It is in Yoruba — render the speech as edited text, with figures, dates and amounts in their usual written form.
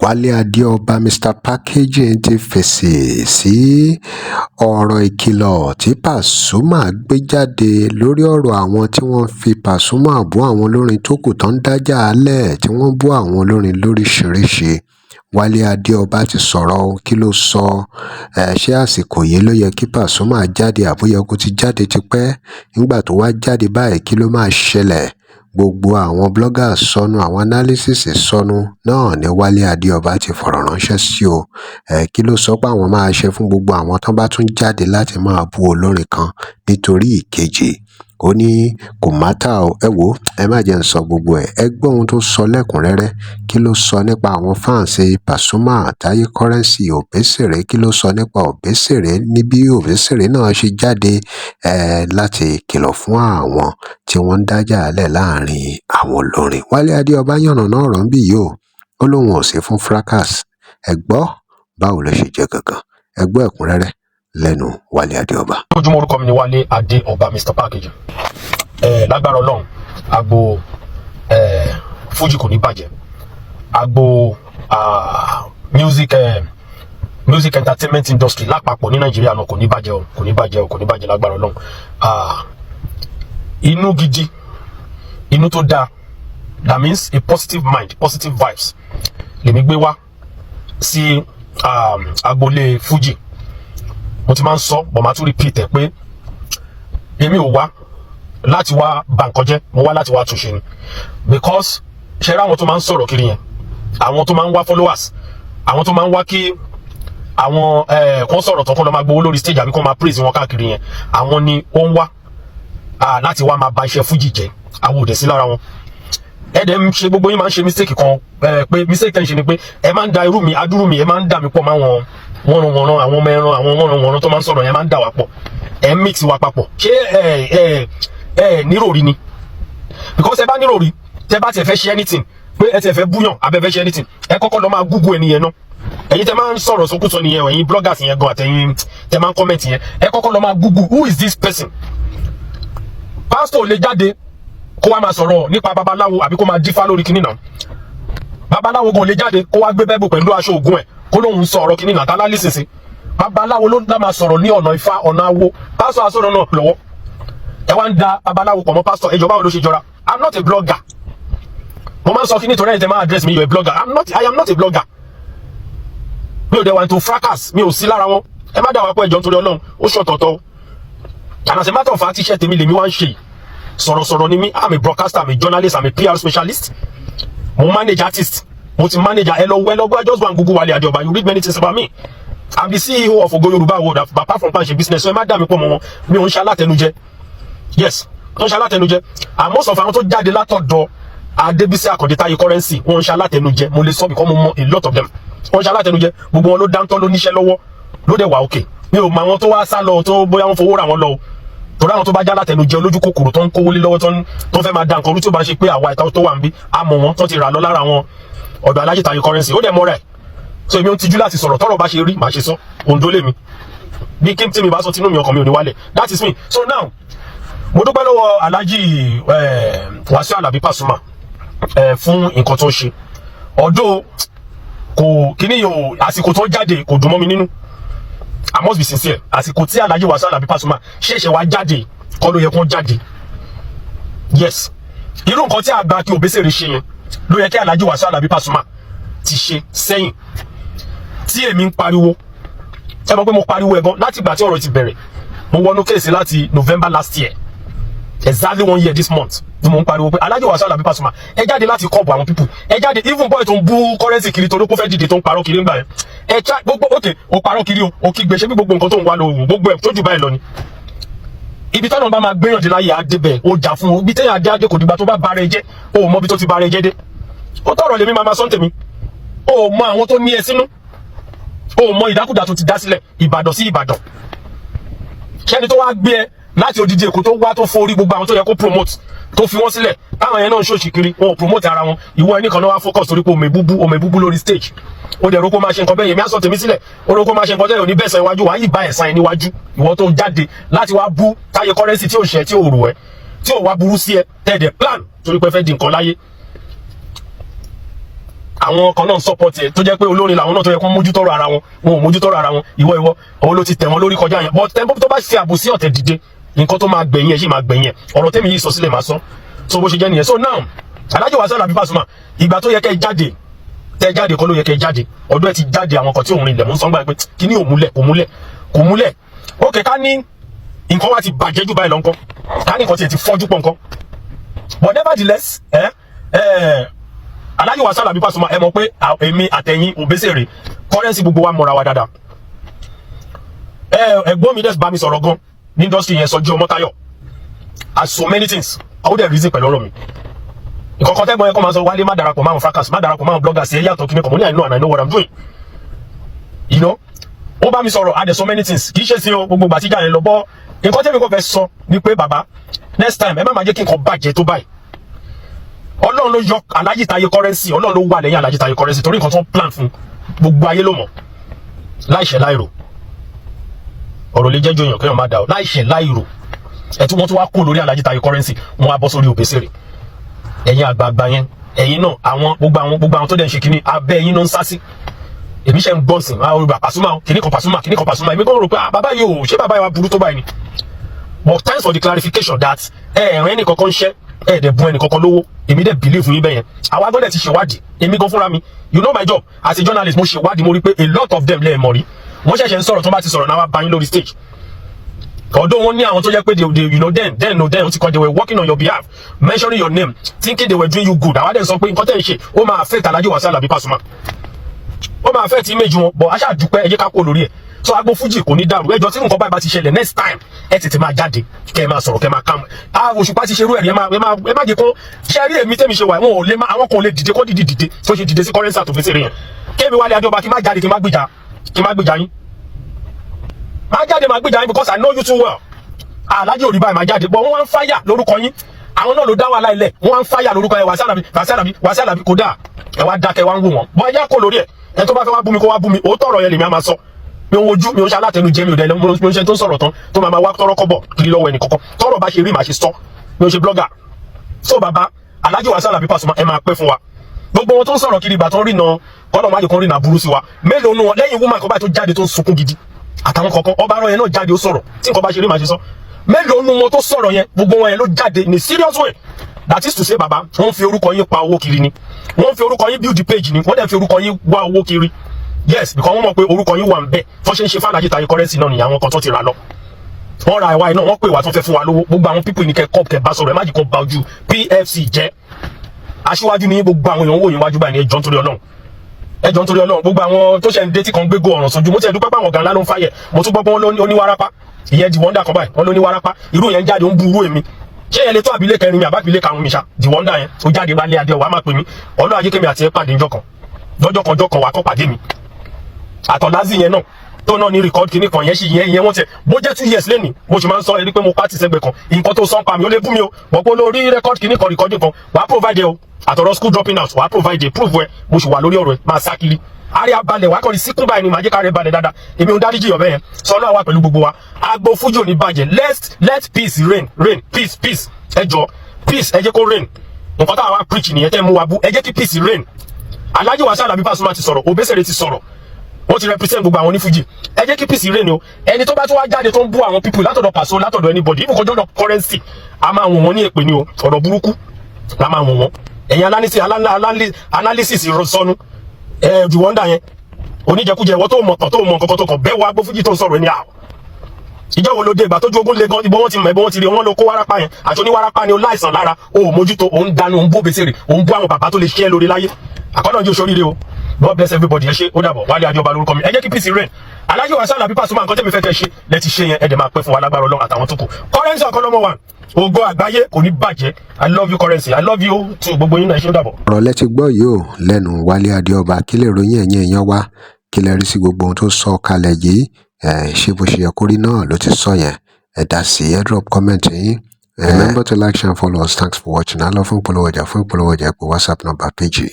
Wálé Adéọba Mr Packaging ti fèsì sí ọ̀rọ̀ ìkìlọ̀ tí Pasuma gbé jáde lórí ọ̀rọ̀ àwọn tí wọ́n fi Pasuma bú àwọn olórin tó kù tó ń dájà álẹ̀ tí wọ́n bú àwọn olórin lóríṣìíríṣìí. Wálé Adéọba ti sọ̀rọ̀ kí ló sọ ṣé àsìkò yìí ló yẹ kí Pasuma jáde àbóyẹ kó ti jáde tipẹ́ nígbà tó wá jáde báyìí kí ló máa ṣẹlẹ̀ gbogbo àwọn bloggers sọnù àwọn analysis sọnù náà ni Wálé Adéọba ti fọ̀rọ̀ ránṣẹ́ sí o kí ló sọ pé àwọn máa ṣe fún gbogbo àwọn tó bá tún jáde láti máa bú olórin kan nítorí ìkejì ó ní kò mátà o ẹ wò ẹ má jẹ́ ń sọ gbogbo ẹ gbọ́ ohun tó sọ lẹ́kùnrẹ́rẹ́ kí ló sọ nípa àwọn fáǹsì Pasuma Táyé Currency Òbésèré kí ló sọ nípa Òbésèré ní bí Òbésèré náà ṣe jáde láti kìlọ̀ fún àwọn tí wọ́n ń dájà álẹ̀ láàrin àwọn olórin. Wálé Adéọba yànnàná ọ̀rọ̀ ń bì yìí ó lóun ò sí fún fracas ẹ gbọ́ báwo ló ṣe jẹ́ gangan ẹ gbọ́ ẹ̀kúnrẹ́rẹ́ lẹ́nu Wálé Adéọba. Ojúmọ́ orúkọ mi ni Wálé Adéọba Mr Packaging. Lágbára Ọlọ́run agbo Fuji kò ní bàjẹ́ agbo music entertainment industry lápapọ̀ ní Nàìjíríà náà kò ní bàjẹ́ o kò ní bàjẹ́ o kò ní bàjẹ́ lágbára Ọlọ́run. Inú gidi inú tó dáa that means a positive mind positive vibes lèmi gbé wá sí agboolé Fuji. Mo ti máa ń sọ bọ̀ máa tún repeat ẹ̀ pé èmi ò wá láti wá bà nǹkan jẹ́ mo wá láti wá túnṣe ni because ṣe rí àwọn tó máa ń sọ̀rọ̀ kiri yẹn àwọn tó máa ń wá followers àwọn tó máa ń wá kí àwọn kan sọ̀rọ̀ tó kọ́ lọ máa gbowó lórí stage àbí kó máa praise wọn káàkiri yẹn àwọn ni ó ń wá láti wá máa bà iṣẹ́ Fuji jẹ́ àwọn òdẹ̀ sí lára wọn. Ẹ̀dẹ̀ ń ṣe gbogbo yín máa ń ṣe mistake kan pé mistake tẹ́ ń ṣe ni pé ẹ máa ń da irú mi adúrú mi ẹ máa ń dà mí pọ̀ máa wọn wọ́nran àwọn ọmọ ẹran àwọn wọ́nran tó máa ń sọ̀rọ̀ yẹn máa ń dà wá pọ̀ ẹ mix wa papọ̀ ṣé níròrí ni because ẹ bá níròrí tẹ bá tiẹ̀ fẹ́ ṣe anything pé ẹ tiẹ̀ fẹ́ búyàn abẹ́ fẹ́ ṣe anything ẹ kọ́kọ́ lọ máa google ẹniyẹn náà ẹ̀yin tẹ máa ń sọ̀rọ̀ sókúsọ nìyẹn ẹ̀yin bloggers yẹn gan àtẹ̀yin tẹ máa ń comment yẹn ẹ kọ́kọ́ lọ máa google who is this person. Pastor lè jáde kó wá máa sọ̀rọ̀ nípa babaláwo àbí kó máa dífá lórí kinní náà babaláwo gan lè jáde kó wá gbé bẹ́ẹ̀bù pẹ̀lú aṣọ ògùn ẹ̀ kó lóun sọ ọ̀rọ̀ kinní náà tá lálẹ́sìnsìn babaláwo ló dá máa sọ̀rọ̀ ní ọ̀nà ifá ọ̀nà awo pásítọ̀ asọ̀rọ̀ náà lọ́wọ́ ẹ wá ń da babaláwo pọ̀ mọ́ pásítọ̀ ẹjọ́ báwo ló ṣe jọra. I'm not a blogger mo máa ń sọ kí nítorí ẹ̀ tẹ́ máa address me you a blogger I am not a blogger mi ò dẹ̀ wá into fracas mi ò sí lára wọn ẹ má dà wá pọ̀ ẹjọ́ nítorí Ọlọ́run ó ṣọ̀tọ̀ọ̀tọ̀ and as a matter of fact iṣẹ́ tèmi lèmi wá ń ṣe sọ̀rọ̀sọ̀rọ̀ ni mí I'm a broadcaster I'm a journalist I'm a PR specialist mo manage artist mo ti manager ẹ lọ I just go and Google Wálé Adéọba you read many things about me. I'm the CEO of Ogo Yoruba World apart from planche business so ẹ má dà mí pọ̀ mọ́ wọn mi ò ń ṣe alátẹnujẹ yes wọ́n ń ṣe alátẹnujẹ and most of àwọn tó jáde látọ̀dọ̀ Adébísí Àkàndé Táyé Currency wọ́n ń ṣe alátẹnujẹ mo lè sọ because mo mọ a lot of them wọ́n ń ṣe alátẹnujẹ gbogbo wọn ló dáńtọ́ ló níṣẹ́ lọ́wọ́ ló dẹ̀ wà òkè mi ò mọ àwọn tó wá sá lọ tó bóyá wọ́n fowó ra wọn lọ torí àwọn tó bá já látẹnujẹ olójú kòkòrò tó ń kówó lé lọ́wọ́ tó ń fẹ́ máa da nǹkan orú tí ó bá ń ṣe pé àwa ìta tó wà ń bí àmọ́ wọn tó ti rà lọ lára wọn ọ̀dọ̀ Alhaji Táyé Currency ó dẹ̀ mọ́ rẹ̀ so èmi ò ń tijú láti sọ̀rọ̀ tọ́rọ̀ bá ṣe rí màá ṣe sọ Oǹdó lèmi bí kí n tí mi bá sọ tinú mi ọkàn mi ò ní wálẹ̀ that is me. So now mo dúpẹ́ lọ́wọ́ Alhaji Wasiu Alabi Pasuma fún nǹkan tó ṣe ọ̀dọ̀ kò kíní yòó àsìkò tó jáde kò dùn mọ́ mi nínú I must be sincere àsìkò tí Alhaji Wasiu Alabi Pasuma ṣẹ̀ṣẹ̀ wá jáde kọ́ ló yẹ kó jáde yes irú nǹkan tí àgbà kí Òbésèré ṣe yẹn ló yẹ kí Alhaji Wasiu Alabi Pasuma ti ṣe sẹ́yìn tí èmi ń pariwo ẹ mọ̀ pé mo pariwo ẹ̀gan láti ìgbà tí ọ̀rọ̀ ti bẹ̀rẹ̀ mo wọnú kéèsì láti November last year exactly 1 year this month ni mo ń pariwo pé Alhaji Wasiu Alabi Pasuma ẹ jáde láti kọ́ọ̀bù àwọn people ẹ jáde even boy tó ń bú Currency kiri torí kó fẹ́ dìde tó ń parọ́ kiri ńgbà yẹn ẹ ṣá gbogbo okay ó parọ́ kiri o kí gbèsè bí gbogbo nǹkan tó ń wá lọ gbogbo ẹ̀ tó jù báyìí lọ ni ibi tọ́nà bá máa gbéyànjú láyé adébẹ̀ ó jà fún ibi tẹ́yà adé kò dìgbà tó bá bára ẹ jẹ́ ó mọ ibi tó ti bára ẹ jẹ́ dé ó tọ̀rọ̀ lèmi máa sọ tèmi ó mọ àwọn tó ní ẹ sínú ó mọ ìdákùdà tó ti dá sílẹ̀ Ìbàdàn sí Ìbàdàn ṣẹ́ni tó wá gbé ẹ láti odidi Èkó tó wá tó forí gbogbo àwọn tó yẹ kó promote tó fi wọ́n sílẹ̀ táwọn yẹn náà ń ṣòṣì kiri wọn ò promote ara wọn ìwọ ẹnì kan náà wá focus torí pé òmè búbú lórí stage ó dẹ̀ rókó máa ṣe nǹkan bẹ́ẹ̀ yẹn mi á sọ tèmi sílẹ̀ ó rókó máa ṣe nǹkan tẹ́lẹ̀ oníbẹ̀sẹ̀ iwájú wàá yìí bá ẹ̀sán ẹ níwájú ìwọ tó jáde láti wá bú Táyé Currency tí ò ṣẹ tí ò rò ẹ tí ò wá burú sí ẹ tẹ̀dẹ̀ plan torí pé fẹ́ di nǹkan láyé àwọn kan náà support ẹ tó jẹ́ pé olórin làwọn náà tó yẹ kó mójútọ́rọ̀ ara wọn wọn ò mójútọ́rọ̀ ara wọn ìwọ òun ló ti tẹ̀ wọ́n lórí kọjá yẹn but tẹ́ńpọ́ tó bá ṣe àbòsí ọ̀tẹ̀ dìde nǹkan tó máa gbẹ̀yìn ẹ̀ sì máa gbẹ̀yìn ẹ̀ ọ̀rọ̀ tẹ́mi yìí sọ sílẹ̀ máa sọ so bó ṣe jẹ́ nìyẹn so now Alhaji Wasiu Alabi Pasuma ìgbà tó yẹ kẹ́ jáde tẹ́ jáde kọ́ ló yẹ kẹ́ jáde ọdún ẹ ti jáde àwọn kan tí òun rìnlẹ̀ mú sọ́ngbà pé kí ni kò múlẹ̀ okay ká ní nǹkan wá ti bàjẹ́ jù báyìí lọ nǹkan ká ní nǹkan tiẹ̀ ti fọ́jú pọ̀ nǹkan but nevertheless Alhaji Wasiu Alabi Pasuma ẹ mọ̀ pé èmi àtẹ̀yìn Obesere currency gbogbo wa mọ̀ra wa dáadáa ẹ̀gbọ́n mi dẹ̀ bá mi sọ̀rọ̀ gan ní industry yẹn Sọjí Ọmọ́táyọ̀ as so many things àwọn dẹ̀ reason pẹ̀lú ọ̀rọ̀ mi nǹkan kan tẹ́gbọ́n yẹn kọ́ máa sọ wálé má darapọ̀ máa fracas má darapọ̀ máa bloggers ẹ̀ yàtọ̀ kíní kan mo ní I know and I know what I'm doing you know ó bá mi sọ̀rọ̀ adẹ̀ so many things kì í ṣe sí o gbogbo gbàtíjà yẹn lọ bọ́ nǹkan tẹ́mi kò fẹ́ sọ ni pé bàbá next time ẹ má máa jẹ́ kí nǹkan bàjẹ́ tó báyìí Ọlọ́run ló yọ Alhaji Taye Currency Ọlọ́run ló wà lẹ́yìn Alhaji Taye Currency torí nǹkan tó ń plan fún gbogbo ayé ló mọ̀ láìṣẹ̀ láìrò ọ̀rọ̀ lè jẹ́jọ́ èèyàn kéèyàn má dá o láìṣẹ̀ láìrò ẹ̀tí wọ́n tún wá kó lórí Alhaji Taye Currency wọ́n á bọ́ sórí Obesere ẹ̀yin àgbààgbà yẹn ẹ̀yin náà àwọn gbogbo àwọn tó dẹ̀ ń ṣe kíní abẹ́ ẹ̀yin náà ń sá sí èmi ṣe ń gbọ́n sìn Pasuma kíní kan Pasuma èmi kò rò pé bàbá yìí ò ṣé bàbá yìí wá burú tó báyìí ni but thanks for the clarification that ẹ̀rìn ẹnì kankan ń ṣẹ́ ẹ̀ẹ́dẹ̀ bùn ẹnì kankan lówó èmi dẹ̀ believe yín bẹ́yẹn àwa gbọ́dọ̀ ti ṣèwádìí èmi gan fúnra mi you know my job as a journalist mo ṣèwádìí mo rí pé a lot of them lẹ́ẹ̀mọ̀ rí wọ́n ṣẹ̀ṣẹ̀ ń sọ̀rọ̀ tó bá ti sọ̀rọ̀ náà wá bá yín lórí stage although wọ́n ní àwọn tó jẹ́ pé they you know then ti kọ́ they were working on your behalf mentioning your name thinking they were doing you good àwa dẹ̀ sọ pé nǹkan tẹ̀ ń ṣe ó máa affect Alhaji Wasiu Alabi Pasuma ó máa affect image wọn but aṣáà dúpẹ́ ẹ jẹ́ ká kó lórí ẹ̀ so agbo Fuji kò ní dàrú ẹjọ́ tí nǹkan báyìí bá ti ṣẹlẹ̀ next time ẹ tètè máa jáde kẹ́ ẹ máa sọ̀rọ̀ kẹ́ ẹ máa kàmù Òṣùpá ti ṣerú ẹ̀rí ẹ má jẹ́ kó ṣe rí èmi tẹ́mi ṣe wà wọn ò lè má àwọn kan ò lè dìde kó dìde tó ṣe dìde sí Currency àti Obesere yẹn Kẹ́mi Wálé Adéọba kí má jáde kí má gbìjà yín má jáde má gbìjà yín because I know you too well Alhaji ò rí báyìí má jáde but wọ́n wá ń fáyà lórúkọ yín àwọn náà ló dá wàhálà ilẹ̀ wọ́n wá ń fáyà lórúkọ ẹ̀ Wasiu Alabi kò dáa ẹ wá dákẹ́ wá ń wò wọ́n bọ́ ẹ yá kó lórí ẹ̀ ẹ tó bá fẹ́ wá bú mi kó wá bú mi òótọ́ ọ̀rọ̀ yẹn lèmi á máa sọ mi ò wojú mi ò ṣe alátẹnujẹ mi ò dẹlẹ mi ò ṣe tó ń sọ̀rọ̀ tán tó máa wá tọrọ kọ́bọ̀ kiri lọ́wọ́ ẹnì kankan tọrọ bá ṣe rí màá ṣe sọ mi ò ṣe blogger so bàbá Alhaji Wasiu Alabi Pasuma ẹ máa pẹ́ fún wa gbogbo wọn tó ń sọ̀rọ̀ kiri ìgbà tó ń rìnà kọ́nà májò kan rìnà burú sí wa mélòó nu wọn lẹ́yìn woman kan báyìí tó jáde tó ń sunkún gidi àtàwọn kankan ọba arọ yẹn náà jáde ó sọ̀rọ̀ tí nǹkan bá ṣe rí màá ṣe sọ mélòó nu wọn tó sọ̀rọ̀ yẹn gbogbo wọn yẹn ló jáde in a serious way that is to say bàbá wọ́n fi orúkọ yín pa owó kiri ni wọ́n fi orúkọ yín build the page ni wọ́n dẹ̀ fi orúkọ yín wá owó kiri yes because wọ́n mọ̀ pé orúkọ yín wà ń bẹ̀ tó ṣe ń ṣe fún Alhaji Taye Currency náà nìyà àwọn kan tó ti rà lọ wọ́n ra ẹ̀wá iná wọ́n pè wá tó fẹ́ fún wa lówó gbogbo àwọn pípì ní kẹ́ bá sọ̀rọ̀ ẹ̀ má jì kan ba ojú PFC jẹ́ aṣíwájú ní gbogbo àwọn èèyàn wò yín wájú báyìí ní ẹjọ́ nítorí Ọlọ́run gbogbo àwọn tó ṣe ń dé tí kan gbégbó ọ̀ràn sójú mo ti ẹ̀ dúpẹ́ pé àwọn ọ̀gá ńlá ló ń fàyẹ̀ mo tún gbọ́ pé wọ́n ní wárápá ìyẹn The Wonder kan báyìí wọ́n ló ní wárápá irú yẹn jáde ó ń bu irú èmi ṣé ẹ lè tó àbílẹ̀ kẹrin mi àbábílẹ̀ karùn-ún mi ṣá The Wonder yẹn ó jáde Wálé Adéọba máa pè mí Ọlọ́run ajé kémi àti ẹ pàdé njọ́ kan lọ́jọ́ kan wà kọ́ pàdé mi àtọ̀lázì yẹn náà tó náà ní record kìíní kan yẹn sì yẹn wọ́n tẹ̀ bó jẹ́ 2 years lẹ́nìí mo sì máa ń sọ ẹni pé mo pàtì sẹ́gbẹ̀ kan nǹkan tó sọ́n pa mi ó lè bú mi o bọ̀pọ̀ lórí record kìíní kan recording kan wàá provide o àtọ̀rọ̀ school dropping out wàá provide prove ẹ mo sì wà lórí ọ̀rọ̀ ẹ máa sá kiri àárẹ̀ abalẹ̀ wàá kọ́ni síkún báyìí ni màá jẹ́ ká rẹ̀ balẹ̀ dáadáa èmi ò dáríjì ọ̀bẹ yẹn sọ náà wà pẹ̀lú gbogbo wa agbo Fuji ò ní bàjẹ́ let peace reign peace ẹ jọ peace ẹ jẹ́ kó reign nǹkan táwa wá preach nìyẹn tẹ́ mú wa bú ẹ jẹ́ kí peace reign Alhaji Wasiu Alabi Pasuma ti sọ̀rọ̀ Obesere ti sọ̀rọ̀ wọ́n ti represent gbogbo àwọn onífújì ẹ jẹ́ kí peace reign o ẹni tó bá tún wá jáde tó ń bú àwọn people látọ̀dọ̀ Paso látọ̀dọ̀ anybody even kọjọ́ Currency a máa wọ̀n wọ́n ní èpè ni o ọ̀rọ̀ burúkú la máa wọ̀n wọ́n ẹ̀yin analysis sọnù The Wonder yẹn oníjẹkújẹ ìwọ tó mọ̀ tán tó mọ̀ nǹkan tó kàn bẹ́ẹ̀ wá gbó fújì tó ń sọ̀rọ̀ ẹni àwọ̀ ìjọ wo ló dé ìgbà tójú ogun le gan ìbọn wọn ti mọ̀ ìbọn wọn ti rí wọn ló kó wárápá yẹn àti oníwárápá ni ó láìsàn lára o ò mójútó òun dánú òun bó Obesere òun bú àwọn bàbá tó lè ṣe é lórí láyé àkọ́nà yóò ṣoríire o God bless everybody ẹ ṣé ó dàbọ̀ Wálé Adéọba lórúkọ mi ẹ jẹ́ kí peace reign Alhaji Wasiu Alabi Pasuma nǹkan tẹ́mi fẹ́ kẹ́ ṣe lẹ́ti ṣe yẹn ẹ̀dẹ̀ máa pẹ́ fún wa lágbára Ọlọ́run àtàwọn tó kù Currency ọ̀kọ́lọ́mọ wa ògo àgbáyé kò ní bàjẹ́ I love you Currency I love you too gbogbo yín náà ẹ ṣé ó dàbọ̀. ọ̀rọ̀ lẹ ti gbọ́ yìí ó lẹ́nu Wálé Adéọba kí lè ròyìn ẹ̀yìn èèyàn wa kí lè rí sí gbogbo ohun tó sọ kalẹ̀ yìí ṣé bó ṣe yẹ kó rí náà ló ti sọ yẹn ẹ dá sí ẹ drop comment yín remember to like share and follow us thanks for watching alọ fún ìpolówó ọjà pé WhatsApp number page.